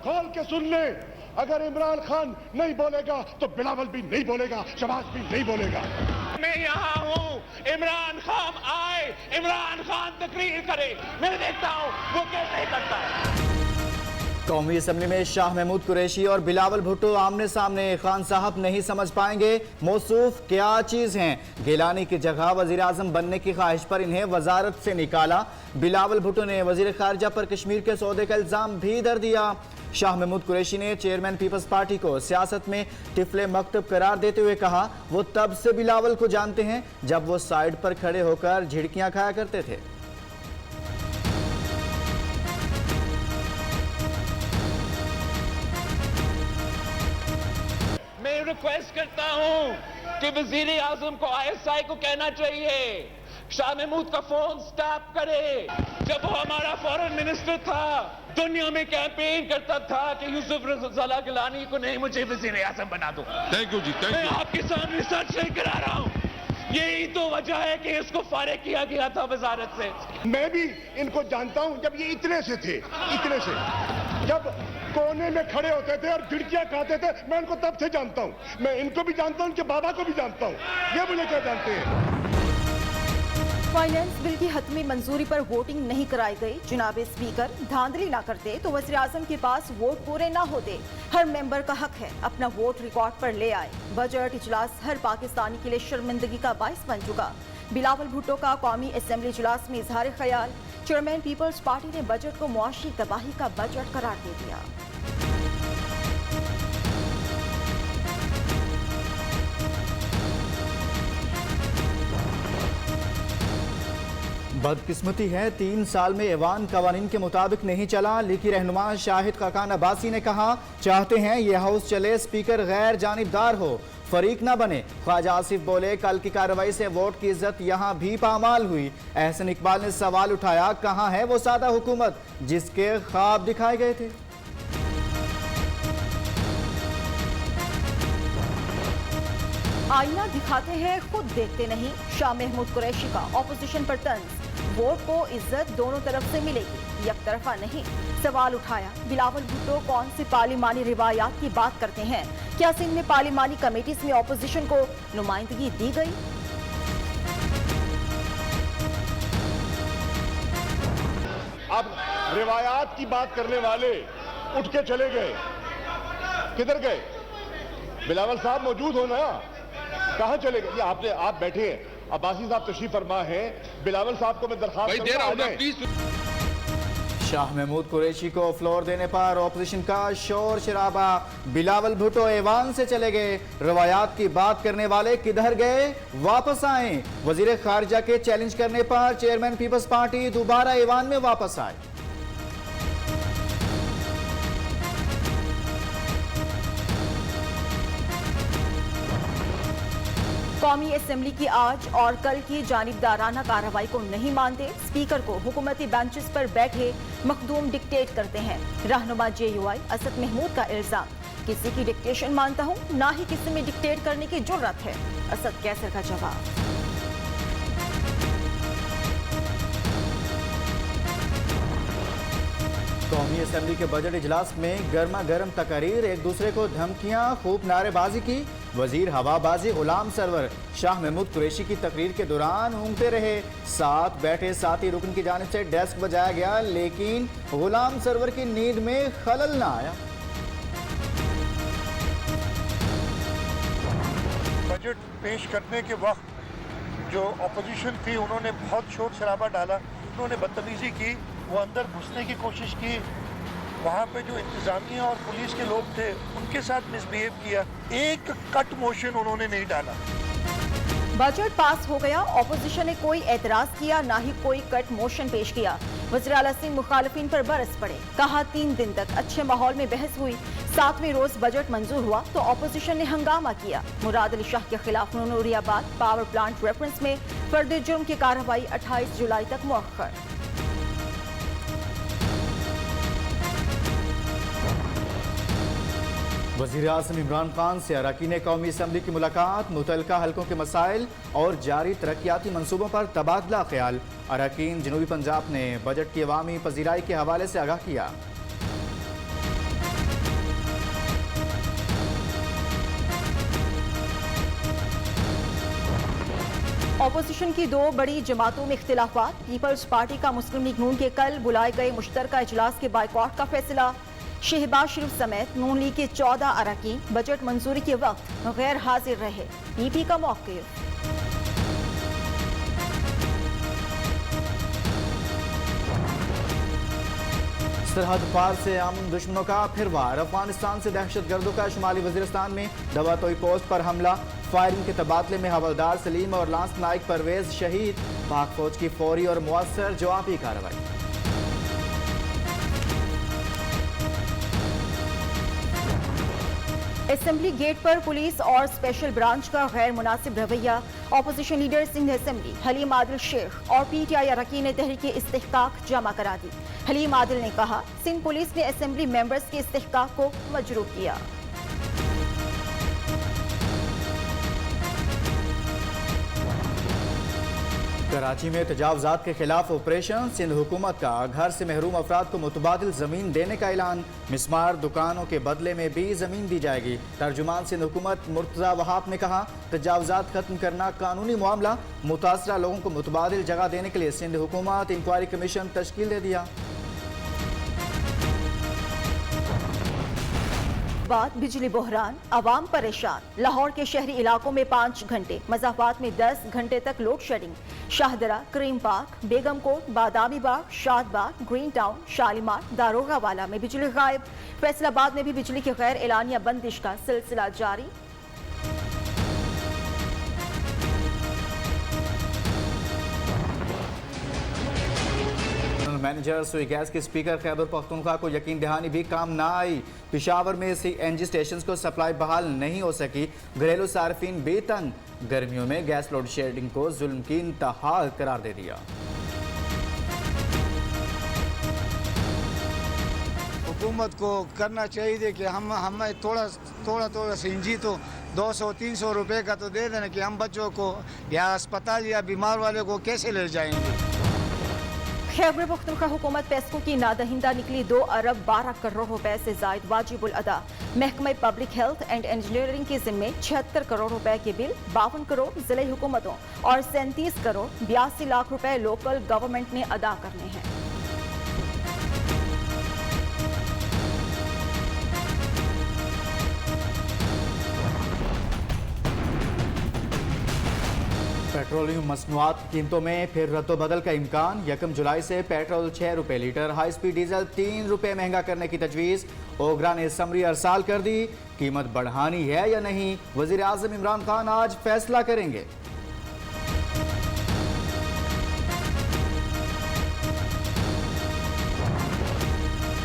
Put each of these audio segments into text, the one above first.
खोल के सुन ले, अगर इमरान खान नहीं बोलेगा तो बिलावल भी नहीं बोलेगा, शहबाज भी नहीं बोलेगा। मैं यहाँ हूँ, इमरान खान आए, इमरान खान तकरीर करे, मैं देखता हूँ वो कैसे करता है। कौमी असम्बली में शाह महमूद कुरैशी और बिलावल भुट्टो आमने सामने। खान साहब नहीं समझ पाएंगे मौसूफ क्या चीज़ हैं। गिलानी की जगह वजीर आजम बनने की ख्वाहिश पर इन्हें वजारत से निकाला। बिलावल भुट्टो ने वजीर खारजा पर कश्मीर के सौदे का इल्ज़ाम भी धर दिया। शाह महमूद कुरैशी ने चेयरमैन पीपल्स पार्टी को सियासत में तिफले मकतब करार देते हुए कहा वो तब से बिलावल को जानते हैं जब वो साइड पर खड़े होकर झिड़कियां खाया करते थे। मैं रिक्वेस्ट करता हूं कि वजीर आजम को ISI को कहना चाहिए शाह महमूद का फोन स्टॉप करे। जब वो हमारा फॉरेन मिनिस्टर था, दुनिया में कैंपेन करता था कि यूसुफ रज़ा गिलानी को नहीं, मुझे वजीर आजम बना दो। थैंक यू जी, थैंक मैं यू। आपके सामने सच नहीं करा रहा हूं, यही तो वजह है कि इसको फारिग किया गया था वजारत से। मैं भी इनको जानता हूं, जब ये इतने से थे, इतने से, जब कोने में खड़े होते थे और झिड़कियां खाते थे, मैं इनको तब से जानता हूं। मैं इनको भी जानता हूं, इनके बाबा को भी जानता हूं। ये मुझे क्या जानते हैं। फाइनेंस बिल की हतमी मंजूरी पर वोटिंग नहीं कराई गई। जनाब स्पीकर धांधली ना करते तो वज़ीर आज़म के पास वोट पूरे ना होते। हर मेंबर का हक है अपना वोट रिकॉर्ड पर ले आए। बजट इजलास हर पाकिस्तानी के लिए शर्मिंदगी का बाइस बन चुका। बिलावल भुट्टो का कौमी असम्बली इजलास में इजहार ख्याल। चेयरमैन पीपल्स पार्टी ने बजट को मुआशी तबाही का बजट करार दे दिया। बदकिस्मती है 3 साल में ऐवान कवानीन के मुताबिक नहीं चला। लीगी रहनुमा शाहिद खाकान अब्बासी ने कहा चाहते हैं ये हाउस चले, स्पीकर गैर जानिबदार हो, फरीक ना बने। ख्वाजा आसिफ बोले कल की कार्रवाई से वोट की इज्जत यहाँ भी पामाल हुई। एहसन इकबाल ने सवाल उठाया कहाँ है वो सादा हुकूमत जिसके ख्वाब दिखाए गए थे। आईना दिखाते हैं खुद देखते नहीं। शाह महमूद कुरैशी का ऑपोजिशन पर तंज। वोट को इज्जत दोनों तरफ से मिलेगी, एक तरफा नहीं। सवाल उठाया बिलावल भुट्टो कौन सी पार्लिमानी रिवायात की बात करते हैं। क्या सिंध में पार्लिमानी कमेटीज में ऑपोजिशन को नुमाइंदगी दी गई। अब रिवायात की बात करने वाले उठ के चले गए, किधर गए? बिलावल साहब मौजूद हो ना, कहां चले गए? आप बैठे हैं, अब्बासी साहब तशरीफ फरमा है। बिलावल साहब को मैं दरखास्त दे रहा हूं प्लीज। शाह महमूद कुरैशी को फ्लोर देने पर ऑपोजिशन का शोर शराबा। बिलावल भुट्टो ऐवान से चले गए। रवायात की बात करने वाले किधर गए, वापस आए। वजीर खारजा के चैलेंज करने पर चेयरमैन पीपल्स पार्टी दोबारा ऐवान में वापस आए। कौमी असम्बली की आज और कल की जानिबदाराना कार्रवाई को नहीं मानते। स्पीकर को हुकूमती बेंचेस पर बैठे मखदूम डिक्टेट करते हैं। रहनुमा JUI असद महमूद का इल्जाम किसी की डिक्टेशन मानता हूं, ना ही किसी में डिक्टेट करने की जुर्रत है। असद कैसर का जवाब। कौमी असम्बली के बजट इजलास में गर्मा गर्म तकारीर, एक दूसरे को धमकियां, खूब नारेबाजी की। वजीर हवाबाजी गुलाम सरवर शाह महमूद कुरैशी की तकरीर के दौरान ऊँगते रहे। साथ बैठे साथी रुकन की जानिब से डेस्क बजाया गया, लेकिन गुलाम सरवर की नींद में खलल ना आया। बजट पेश करने के वक्त जो अपोजिशन थी उन्होंने बहुत शोर शराबा डाला, उन्होंने बदतमीजी की, वो अंदर घुसने की कोशिश की। वहाँ पे जो इंतजामिया और पुलिस के लोग थे उनके साथ मिसबिहेव किया। एक कट मोशन उन्होंने नहीं डाला। बजट पास हो गया, ऑपोजिशन ने कोई एतराज किया, ना ही कोई कट मोशन पेश किया। वज़ीर आला सिंह मुखालिफिन पर बरस पड़े। कहा 3 दिन तक अच्छे माहौल में बहस हुई। 7वें रोज बजट मंजूर हुआ तो ऑपोजिशन ने हंगामा किया। मुराद अली शाह के खिलाफ नूरियाबाद पावर प्लांट रेफरेंस में फर्द जुर्म की कार्रवाई 28 जुलाई तक मुअख्खर। वज़ीर आज़म इमरान खान से अरकान कौमी असम्बली की मुलाकात, मुतल्लिका हलकों के मसाइल और जारी तरक्याती मनसूबों पर तबादला ख्याल। अरकान जनूबी पंजाब ने बजट की अवामी पजीराई के हवाले से आगाह किया। ऑपोजिशन की दो बड़ी जमातों में इख्तिलाफात। पीपल्स पार्टी का मुस्लिम लीग नून के कल बुलाए गए मुश्तरका इजलास के बाइकॉट का फैसला। शहबाज शरीफ समेत नून लीग के 14 अरकान बजट मंजूरी के वक्त गैर हाजिर रहे। पीपी का मौक़िफ़। सरहद पार से अमन दुश्मनों का फिर वार। अफगानिस्तान से दहशतगर्दों का शुमाली वजीरिस्तान में दवातोई पोस्ट पर हमला। फायरिंग के तबादले में हवलदार सलीम और लांस नाइक परवेज शहीद। पाक फौज की फौरी और मुअस्सर जवाबी कार्रवाई। असेंबली गेट पर पुलिस और स्पेशल ब्रांच का गैर मुनासिब रवैया। Opposition leader Sindh assembly Halim Adil Sheikh और पीटीआई अरकान तहरीक इस्तेहकाक जमा करा दी। हलीम आदिल ने कहा, सिंध पुलिस ने असेंबली मेंबर्स के इस्तेहकाक को मजरूह किया। कराची में तजावजात के खिलाफ ऑपरेशन। सिंध हुकूमत का घर से महरूम अफराद को मुतबादिल जमीन देने का ऐलान। मिसमार दुकानों के बदले में भी जमीन दी जाएगी। तर्जुमान सिंध हुकूमत मुर्तजा वहाब ने कहा, तजावजात खत्म करना कानूनी मामला। मुतासरा लोगों को मुतबादिल जगह देने के लिए सिंध हुकूमत इंक्वायरी कमीशन तश्कील दे दिया। बाद बिजली बहरान, आवाम परेशान। लाहौर के शहरी इलाकों में 5 घंटे, मज़ाफात में 10 घंटे तक load shedding. Shahdara, Cream Park, Begum Kot, Badami Bagh, Shad Bagh, green town, Shalimar, दारोगा वाला में बिजली गायब। फैसलाबाद में भी बिजली की गैर एलानिया बंदिश का सिलसिला जारी। मैनेजर सुई गैस के स्पीकर खैबर पख्तूनख्वा को यकीन दहानी भी काम ना आई। पिशावर में CNG स्टेशन को सप्लाई बहाल नहीं हो सकी। घरेलू सार्फिन बेतंग। गर्मियों में गैस लोड शेडिंग को जुल्म की इंतहा करार दे दिया। हुकूमत को करना चाहिए कि हमें थोड़ा CNG तो 200-300 रुपए का तो दे देना कि हम बच्चों को या अस्पताल या बीमार वाले को कैसे ले जाएंगे। खैबर पख्तूनख्वा हुकूमत पेस्को की नादहिंदा निकली 2 अरब 12 करोड़ रुपए से जायद वाजिबुल अदा। महकमे पब्लिक हेल्थ एंड इंजीनियरिंग के जिम्मे 76 करोड़ रुपए के बिल, 52 करोड़ जिले हुकूमतों और 37 करोड़ 82 लाख रुपए लोकल गवर्नमेंट ने अदा करने हैं। पेट्रोलियम मसनूआत की कीमतों में फिर रद्दोबदल का इम्कान। 1 जुलाई से पेट्रोल 6 रुपए लीटर, हाई स्पीड डीजल 3 रुपए महंगा करने की तजवीज़। ओगरा ने समरी अरसाल कर दी। कीमत बढ़ानी है या नहीं, वज़ीर आज़म इमरान खान आज फैसला करेंगे।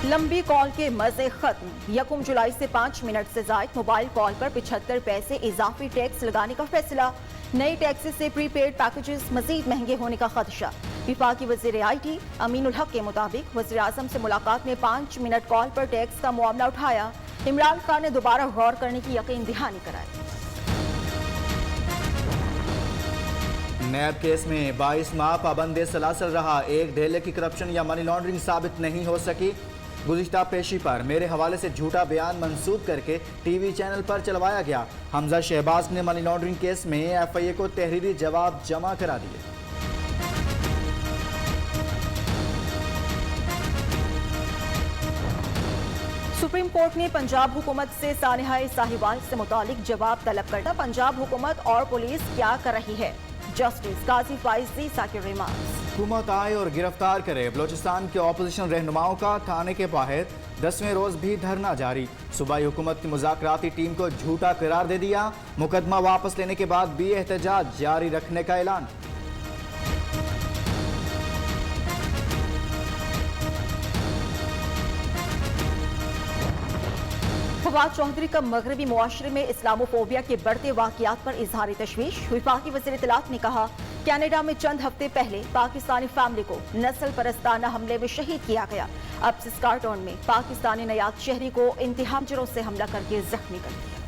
लंबी कॉल के मजे खत्म। 1 जुलाई से 5 मिनट से जायद मोबाइल कॉल पर 75 पैसे इजाफी टैक्स लगाने का फैसला। नई टैक्सेस से प्रीपेड पैकेजेस मजीद महंगे होने का खदशा। विफाकी वज़ीर IT अमीनुल हक के मुताबिक वज़ीर आज़म से मुलाकात में 5 मिनट कॉल पर टैक्स का मामला उठाया। इमरान खान ने दोबारा गौर करने की यकीन दहानी कराई। नैब केस में 22 माह पाबंद सलासल रहा। एक धेले की करप्शन या मनी लॉन्ड्रिंग साबित नहीं हो सकी। गुज़िश्ता पेशी पर मेरे हवाले से झूठा बयान मंसूब करके TV चैनल पर चलवाया गया। हमजा शहबाज ने मनी लॉन्ड्रिंग केस में FIA को तहरीरी जवाब जमा करा दिए। सुप्रीम कोर्ट ने पंजाब हुकूमत से सानिहाए साहिवाल से मुतालिक जवाब तलब करना। पंजाब हुकूमत और पुलिस क्या कर रही है? जस्टिस काजी फाइजी साकी रिमार्क्स। हुकूमत आए और गिरफ्तार करे। बलोचिस्तान के ऑपोजिशन रहनुमाओं का थाने के बाहर 10वें रोज भी धरना जारी। सूबाई हुकूमत की मुज़ाकराती टीम को झूठा करार दे दिया। मुकदमा वापस लेने के बाद भी एहतजाज जारी रखने का ऐलान। फवाद चौधरी का मगरबी मुआशरे में इस्लामोफोबिया के बढ़ते वाक़ियात पर इजहार तशवीश। विफाकी वज़ीर इत्तलात ने कहा, कनाडा में चंद हफ्ते पहले पाकिस्तानी फैमिली को नस्ल परस्ताना हमले में शहीद किया गया। अब सिस्कारटोन में पाकिस्तानी नयाद शहरी को इंतहामजरों से हमला करके जख्मी कर दिया।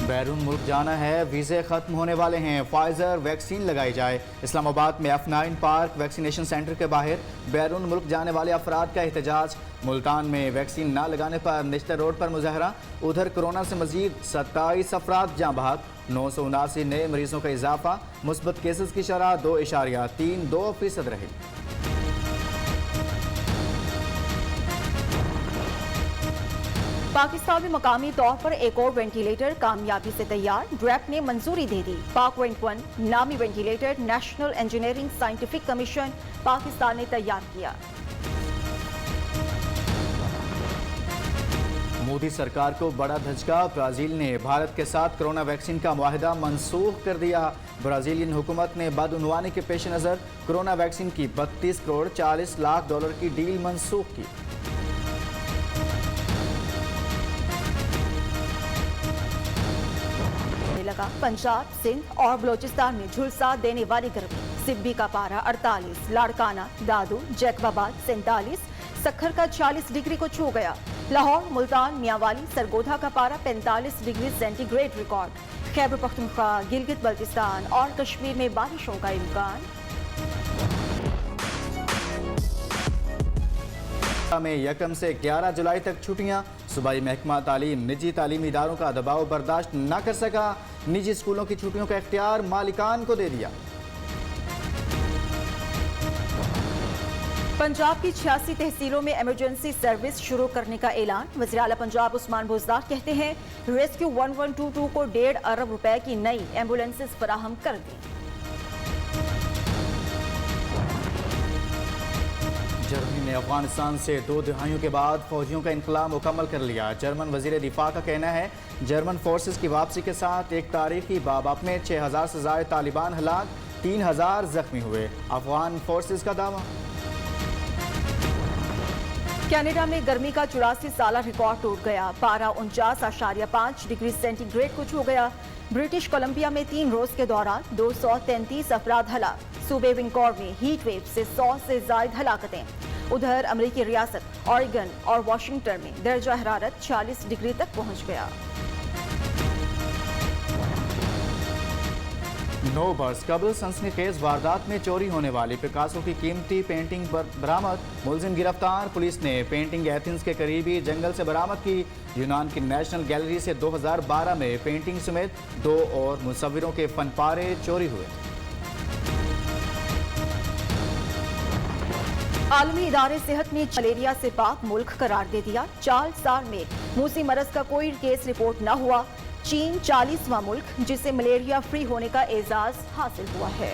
बैरून मुल्क जाना है, वीज़े ख़त्म होने वाले हैं, फाइजर वैक्सीन लगाई जाए। इस्लामाबाद में F9 पार्क वैक्सीनेशन सेंटर के बाहर बैरून मुल्क जाने वाले अफराद का एहतजाज। मुल्तान में वैक्सीन ना लगाने पर निश्तर रोड पर मुजाहरा। उधर कोरोना से मजीद 27 अफराद जाँ बहक, 979 नए मरीजों का इजाफा। मुस्बत केसेस की शरह 2.32% रही। पाकिस्तान में मकामी तौर पर एक और वेंटिलेटर कामयाबी से तैयार, ड्रैप ने मंजूरी दे दी। पाक 1 नामी ventilator national engineering scientific commission Pakistan ने तैयार किया। मोदी सरकार को बड़ा धचका, ब्राजील ने भारत के साथ कोरोना वैक्सीन का मुआहदा मनसूख कर दिया। ब्राजीलियन हुकूमत ने बदउनवानी के पेश नज़र कोरोना वैक्सीन की 32 करोड़ 40 लाख डॉलर की डील मनसूख की। लगा पंजाब, सिंध और बलोचिस्तान में झुलसा देने वाली गर्मी। सिब्बी का पारा 48, लाड़काना, दादू, जैकबाबाद 47, सक्खर का 40 डिग्री को छू गया। लाहौर, मुल्तान, मियांवाली, सरगोधा का पारा 45 degree centigrade record. Khyber Pakhtunkhwa, Gilgit Baltistan और कश्मीर में बारिशों का इम्कान। में 1 से 11 जुलाई तक छुट्टियां। सूबाई महकमा तालीम निजी तालीमी इदारों का दबाव बर्दाश्त न कर सका, निजी स्कूलों की छुट्टियों का इख्तियार मालिकान को दे दिया। पंजाब की 86 तहसीलों में इमरजेंसी सर्विस शुरू करने का ऐलान। वज़ीर आला पंजाब उस्मान बुज़दार कहते हैं रेस्क्यू 1122 को 1.5 अरब रुपए की नई एम्बुलेंसेस फराहम कर दी। जर्मनी ने अफगानिस्तान से 2 दहाइयों के बाद फौजियों का इनकला मुकम्मल कर लिया। जर्मन वजीर दिफा का कहना है जर्मन फोर्सेस की वापसी के साथ एक तारीखी बाब में 6000 से ज़ायद तालिबान हलाक, 3000 जख्मी हुए। अफगान फोर्सेस का दावा। कनाडा में गर्मी का 84 साला रिकॉर्ड टूट गया। पारा 49.5 डिग्री सेंटीग्रेड को छू गया। ब्रिटिश कोलंबिया में 3 रोज के दौरान 233 अफराद हलाक। सूबे विनकॉर में हीट वेव से 100 से ज्यादा हलाकतें। उधर अमेरिकी रियासत ऑरिगन और वाशिंगटन में दर्जा हरारत 40 डिग्री तक पहुंच गया। 9 बरस कबल सनसनीखेज वारदात में चोरी होने वाली पिकासो की कीमती पेंटिंग बरामद, मुलजिम गिरफ्तार। पुलिस ने पेंटिंग एथेंस के करीबी जंगल से बरामद की। यूनान की नेशनल गैलरी से 2012 में पेंटिंग समेत 2 और मुसव्विरों के फनपारे चोरी हुए। आलमी इदारे सेहत ने मलेरिया से पाक मुल्क करार दे दिया। 4 साल में मूसी मरज का कोई केस रिपोर्ट न हुआ। चीन 40वां मुल्क जिसे मलेरिया फ्री होने का एजाज हासिल हुआ है।